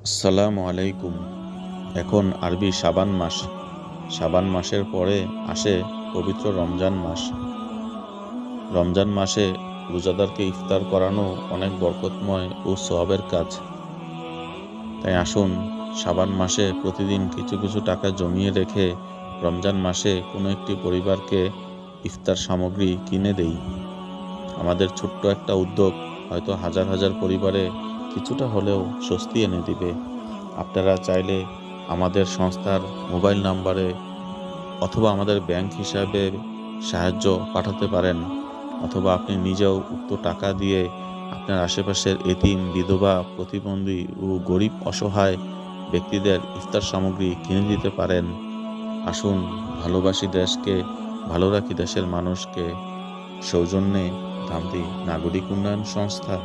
আসসালামু আলাইকুম। এখন আরবি শাবান মাস। শাবান মাসের পরে আসে পবিত্র রমজান মাস। রমজান মাসে রোজাদারকে ইফতার করানো অনেক বরকতময় ও সওয়াবের কাজ। তাই আসুন শাবান মাসে প্রতিদিন কিছু কিছু টাকা জমিয়ে রেখে রমজান মাসে কোনো একটি পরিবারকে ইফতার সামগ্রী কিনে দেই। আমাদের ছোট্ট একটা উদ্যোগ হয়তো হাজার হাজার পরিবারে কিছুটা হলেও স্বস্তি এনে দিবে। আপনারা চাইলে আমাদের সংস্থার মোবাইল নাম্বারে অথবা আমাদের ব্যাংক হিসাবে সাহায্য পাঠাতে পারেন, অথবা আপনি নিজেও উক্ত টাকা দিয়ে আপনার আশেপাশের এতিম, বিধবা, প্রতিবন্ধী ও গরিব অসহায় ব্যক্তিদের ইফতার সামগ্রী কিনে দিতে পারেন। আসুন ভালোবাসি দেশকে, ভালো রাখি দেশের মানুষকে। সৌজন্যে গান্ধী নাগরিক উন্নয়ন সংস্থা।